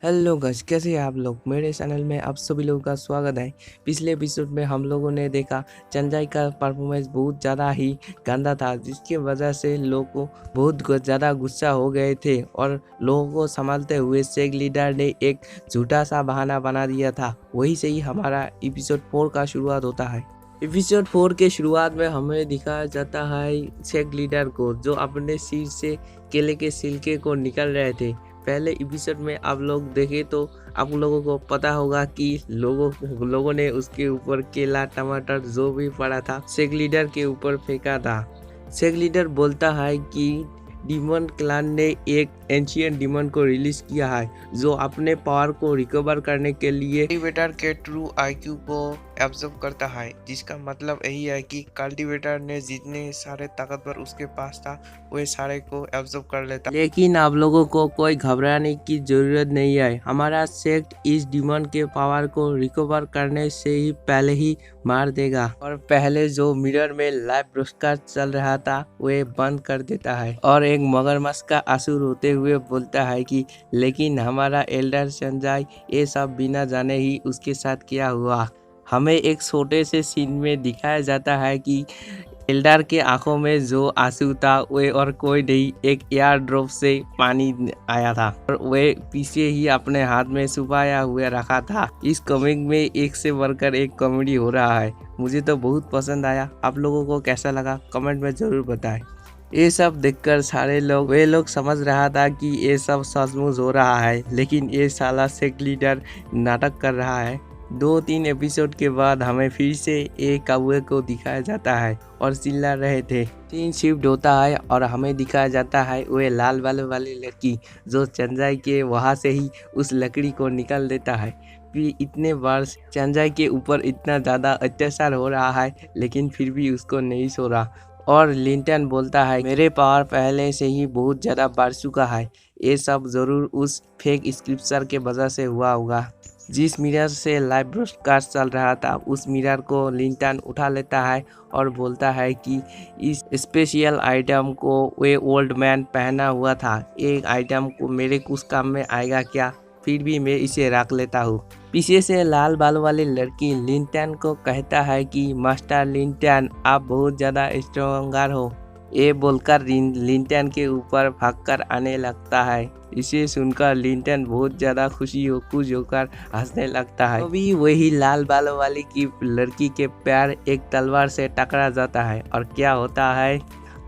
Hello guys, कैसे हैं आप लोग। मेरे चैनल में आप सभी लोगों का स्वागत है। पिछले एपिसोड में हम लोगों ने देखा चंजाई का परफॉर्मेंस बहुत ज़्यादा ही गंदा था, जिसकी वजह से लोग को बहुत ज़्यादा गुस्सा हो गए थे और लोगों को संभालते हुए सेग लीडर ने एक झूठा सा बहाना बना दिया था। वही से ही हमारा एपिसोड 4 का शुरुआत होता है। एपिसोड 4 के शुरुआत में हमें दिखाया जाता है सेग लीडर को, जो अपने सिर से केले के छिलके को निकल रहे थे। पहले एपिसोड में आप लोग देखे तो आप लोगों को पता होगा कि लोगों ने उसके ऊपर केला टमाटर जो भी पड़ा था सेग लीडर के ऊपर फेंका था। सेग लीडर बोलता है कि डीमन क्लान ने एक एंशियंट डीमन को रिलीज किया है, जो अपने पावर को रिकवर करने के लिए कल्टिवेटर के ट्रू आईक्यू को एब्जॉर्ब करता है, जिसका मतलब यही है कि कल्टिवेटर ने जितने सारे ताकतवर उसके पास था वे सारे को एब्जॉर्ब कर लेता। लेकिन आप लोगों को कोई घबराने की जरूरत नहीं है। हमारा सेक्ट इस डीमन के पावर को रिकवर करने से ही पहले ही मार देगा और पहले जो मिरर में लाइव ब्रॉडकास्ट चल रहा था वे बंद कर देता है और एक मगरमच्छ का असुर होते हुए बोलता है कि लेकिन हमारा एल्डर संजय ये सब बिना जाने ही उसके साथ किया हुआ। हमें एक छोटे से सीन में दिखाया जाता है कि एल्डर के आंखों में जो आंसू था वे और कोई नहीं, एक एयर ड्रॉप से पानी आया था और वे पीछे ही अपने हाथ में छुपाया हुआ रखा था। इस कॉमिक में एक से बढ़कर एक कॉमेडी हो रहा है। मुझे तो बहुत पसंद आया। आप लोगों को कैसा लगा कमेंट में जरूर बताएं। ये सब देखकर सारे लोग समझ रहा था कि ये सब सचमुच हो रहा है, लेकिन ये साला सेक्ट लीडर नाटक कर रहा है। 2-3 एपिसोड के बाद हमें फिर से एक कौवे को दिखाया जाता है और चिल्ला रहे थे। सीन शिफ्ट होता है और हमें दिखाया जाता है वे लाल बाल वाली लड़की, जो चंजाई के वहाँ से ही उस लकड़ी को निकाल देता है। फिर इतने वर्ष चंजाई के ऊपर इतना ज़्यादा अत्याचार हो रहा है, लेकिन फिर भी उसको नहीं छोड़ा। और लिंटन बोलता है मेरे पावर पहले से ही बहुत ज़्यादा बढ़ चुका है। ये सब ज़रूर उस फेक स्क्रिप्चर के वजह से हुआ होगा। जिस मिरर से लाइव ब्रॉडकास्ट चल रहा था उस मिरर को लिंटन उठा लेता है और बोलता है कि इस स्पेशल आइटम को वे ओल्ड मैन पहना हुआ था। एक आइटम को मेरे कुछ काम में आएगा क्या, फिर भी मैं इसे रख लेता हूँ। पीछे से लाल बाल वाली लड़की लिंटन को कहता है कि मास्टर लिंटन, आप बहुत ज़्यादा स्ट्रॉन्गर हो। ये बोलकर लिंटन के ऊपर भागकर आने लगता है। इसे सुनकर लिंटन बहुत ज़्यादा खुश होकर हंसने लगता है। अभी वही लाल बालों वाली की लड़की के पैर एक तलवार से टकरा जाता है और क्या होता है,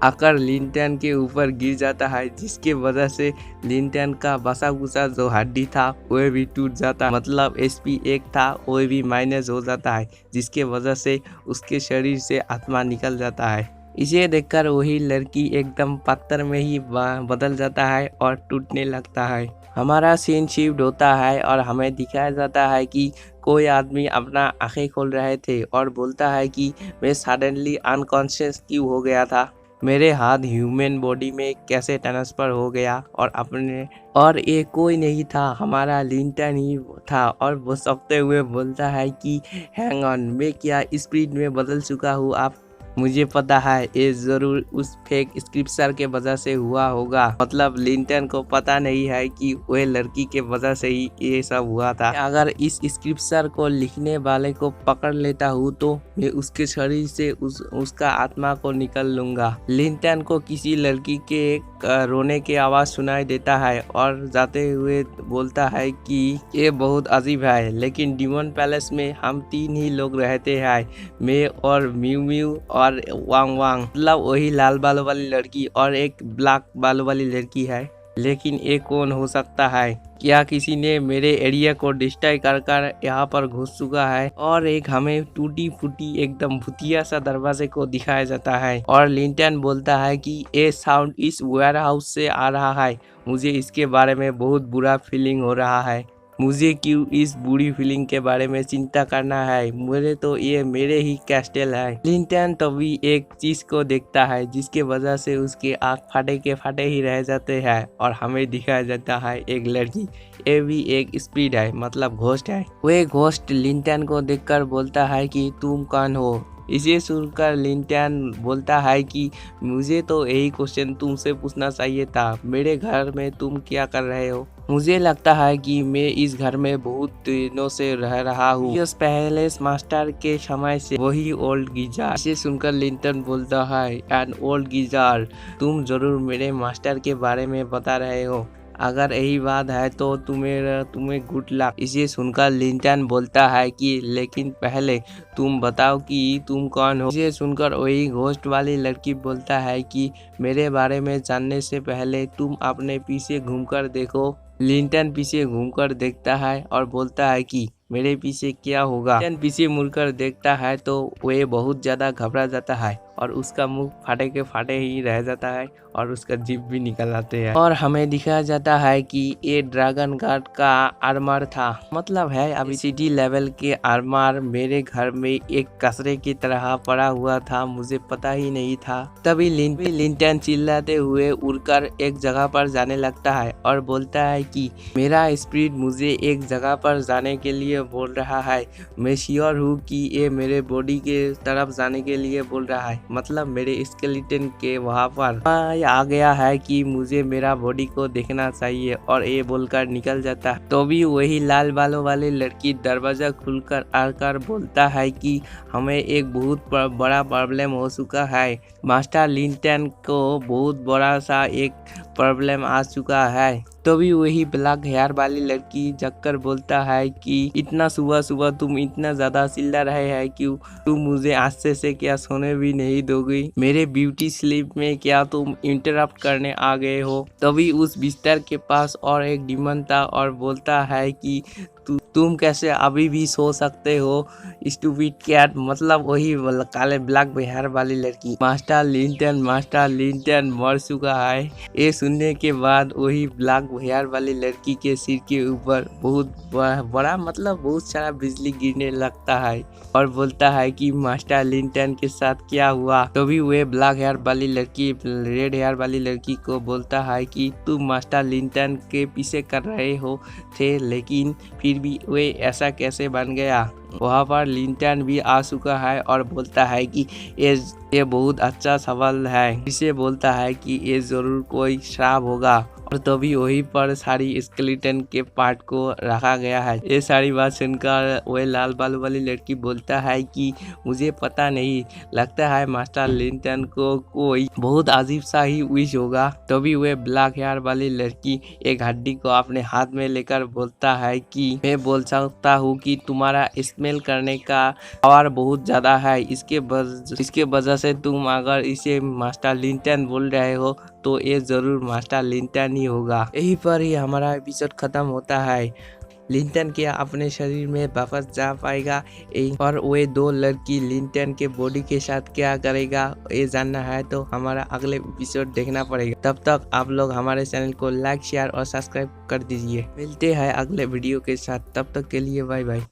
आकर लिंटन के ऊपर गिर जाता है, जिसके वजह से लिंटन का बसा कुसा जो हड्डी था वह भी टूट जाता। मतलब एचपी 1 था वह भी माइनस हो जाता है, जिसके वजह से उसके शरीर से आत्मा निकल जाता है। इसे देखकर वही लड़की एकदम पत्थर में ही बदल जाता है और टूटने लगता है। हमारा सीन शिफ्ट होता है और हमें दिखाया जाता है कि कोई आदमी अपना आंखें खोल रहे थे और बोलता है कि मैं सडनली अनकॉन्शियस क्यों हो गया था, मेरे हाथ ह्यूमन बॉडी में कैसे ट्रांसफर हो गया और ये कोई नहीं था, हमारा लिंटन ही था। और वो सकते हुए बोलता है कि हैंग ऑन, मैं क्या स्पीड में बदल चुका हूँ। आप मुझे पता है ये जरूर उस फेक स्क्रिप्चर के वजह से हुआ होगा। मतलब लिंटन को पता नहीं है कि वह लड़की के वजह से ही ये सब हुआ था। अगर इस स्क्रिप्चर को लिखने वाले को पकड़ लेता हूँ तो मैं उसके शरीर से उसका आत्मा को निकल लूंगा। लिंटन को किसी लड़की के रोने की आवाज सुनाई देता है और जाते हुए बोलता है कि ये बहुत अजीब है, लेकिन डीमन पैलेस में हम 3 ही लोग रहते हैं, मैं और म्यू म्यू और वांग वांग। मतलब वही लाल बालों वाली लड़की और एक ब्लैक बालों वाली लड़की है। लेकिन ये कौन हो सकता है? क्या किसी ने मेरे एरिया को डिस्ट्रॉय कर यहाँ पर घुस चुका है? और एक हमें टूटी फूटी एकदम भूतिया सा दरवाजे को दिखाया जाता है और लिंटन बोलता है कि ये साउंड इस वेयर हाउस से आ रहा है। मुझे इसके बारे में बहुत बुरा फीलिंग हो रहा है। मुझे क्यों इस बुरी फीलिंग के बारे में चिंता करना है, मुझे तो ये मेरे ही कैस्टल है। लिंटन तभी एक चीज को देखता है जिसके वजह से उसके आँख फाटे के फाटे ही रह जाते हैं और हमें दिखाया जाता है एक लड़की। ये भी एक स्पिरिट है, मतलब घोस्ट है। वह घोस्ट लिंटन को देखकर बोलता है कि तुम कौन हो। इसे सुनकर लिंटन बोलता है कि मुझे तो यही क्वेश्चन तुमसे पूछना चाहिए था, मेरे घर में तुम क्या कर रहे हो। मुझे लगता है कि मैं इस घर में बहुत दिनों से रह रहा हूँ। यस पैलेस मास्टर के समय से वही ओल्ड गीजार। इसे सुनकर लिंटन बोलता है, एन ओल्ड गीजार, तुम जरूर मेरे मास्टर के बारे में बता रहे हो। अगर यही बात है तो तुम्हें गुड लक। इसे सुनकर लिंटन बोलता है कि लेकिन पहले तुम बताओ कि तुम कौन हो। इसे सुनकर वही घोस्ट वाली लड़की बोलता है कि मेरे बारे में जानने से पहले तुम अपने पीछे घूमकर देखो। लिंटन पीछे घूमकर देखता है और बोलता है कि मेरे पीछे क्या होगा। लिंटन पीछे मुड़कर देखता है तो वह बहुत ज्यादा घबरा जाता है और उसका मुंह फाटे के फाटे ही रह जाता है और उसका जीभ भी निकल आते हैं। और हमें दिखाया जाता है कि ये ड्रैगन गार्ड का आर्मर था। मतलब है अभी सिटी लेवल के आर्मर मेरे घर में एक कचरे की तरह पड़ा हुआ था, मुझे पता ही नहीं था। तभी लिंटन चिल्लाते हुए उड़कर एक जगह पर जाने लगता है और बोलता है कि मेरा स्पिरिट मुझे एक जगह पर जाने के लिए बोल रहा है। मैं श्योर हूँ कि ये मेरे बॉडी के तरफ जाने के लिए बोल रहा है, मतलब मेरे स्केलेटन के वहाँ पर आ गया है कि मुझे मेरा बॉडी को देखना चाहिए। और ये बोलकर निकल जाता है। तो भी वही लाल बालों वाली लड़की दरवाजा खुलकर आकर बोलता है कि हमें एक बहुत बड़ा प्रॉब्लम हो चुका है। मास्टर लिंटन को बहुत बड़ा सा एक प्रॉब्लम आ चुका है। तो भी वही ब्लैक हेयर वाली लड़की जगकर बोलता है कि इतना सुबह सुबह तुम इतना ज्यादा चिल्ला रहे हैं क्यों? तुम मुझे आज से क्या सोने भी नहीं दोगी? मेरे ब्यूटी स्लीप में क्या तुम इंटरप्ट करने आ गए हो? तभी उस बिस्तर के पास और एक डिमन था और बोलता है कि तुम कैसे अभी भी सो सकते हो स्टूपिड कैट। मतलब वही काले ब्लैक हेयर वाली लड़की। मास्टर लिंटन मर चुका है। ये सुनने के बाद वही ब्लैक हेयर वाली लड़की के सिर के ऊपर बहुत बड़ा मतलब बहुत सारा बिजली गिरने लगता है और बोलता है कि मास्टर लिंटन के साथ क्या हुआ। तभी वे ब्लैक हेयर वाली लड़की रेड हेयर वाली लड़की को बोलता है कि तुम मास्टर लिंटन के पीछे कर रहे हो थे, लेकिन फिर भी वे ऐसा कैसे बन गया। वहाँ पर लिंटन भी आ चुका है और बोलता है कि ये बहुत अच्छा सवाल है। इसे बोलता है कि ये जरूर कोई श्राप होगा। और तभी वहीं पर सारी स्केलेटन के पार्ट को रखा गया है। ये सारी बात सुनकर वह लाल बाल वाली लड़की बोलता है कि मुझे पता नहीं, लगता है मास्टर लिंटन को कोई बहुत अजीब सा ही विश होगा। तभी वह ब्लैक हेयर वाली लड़की एक हड्डी को अपने हाथ में लेकर बोलता है कि मैं बोल सकता हूँ कि तुम्हारा स्मेल करने का पावर बहुत ज्यादा है। इसके वजह से तुम अगर इसे मास्टर लिंटन बोल रहे हो तो ये जरूर मास्टर लिंटन ही होगा। यहीं पर ही हमारा एपिसोड खत्म होता है। लिंटन क्या अपने शरीर में वापस जा पाएगा और वे दो लड़की लिंटन के बॉडी के साथ क्या करेगा, ये जानना है तो हमारा अगले एपिसोड देखना पड़ेगा। तब तक आप लोग हमारे चैनल को लाइक शेयर और सब्सक्राइब कर दीजिए। मिलते हैं अगले वीडियो के साथ, तब तक के लिए बाय बाय।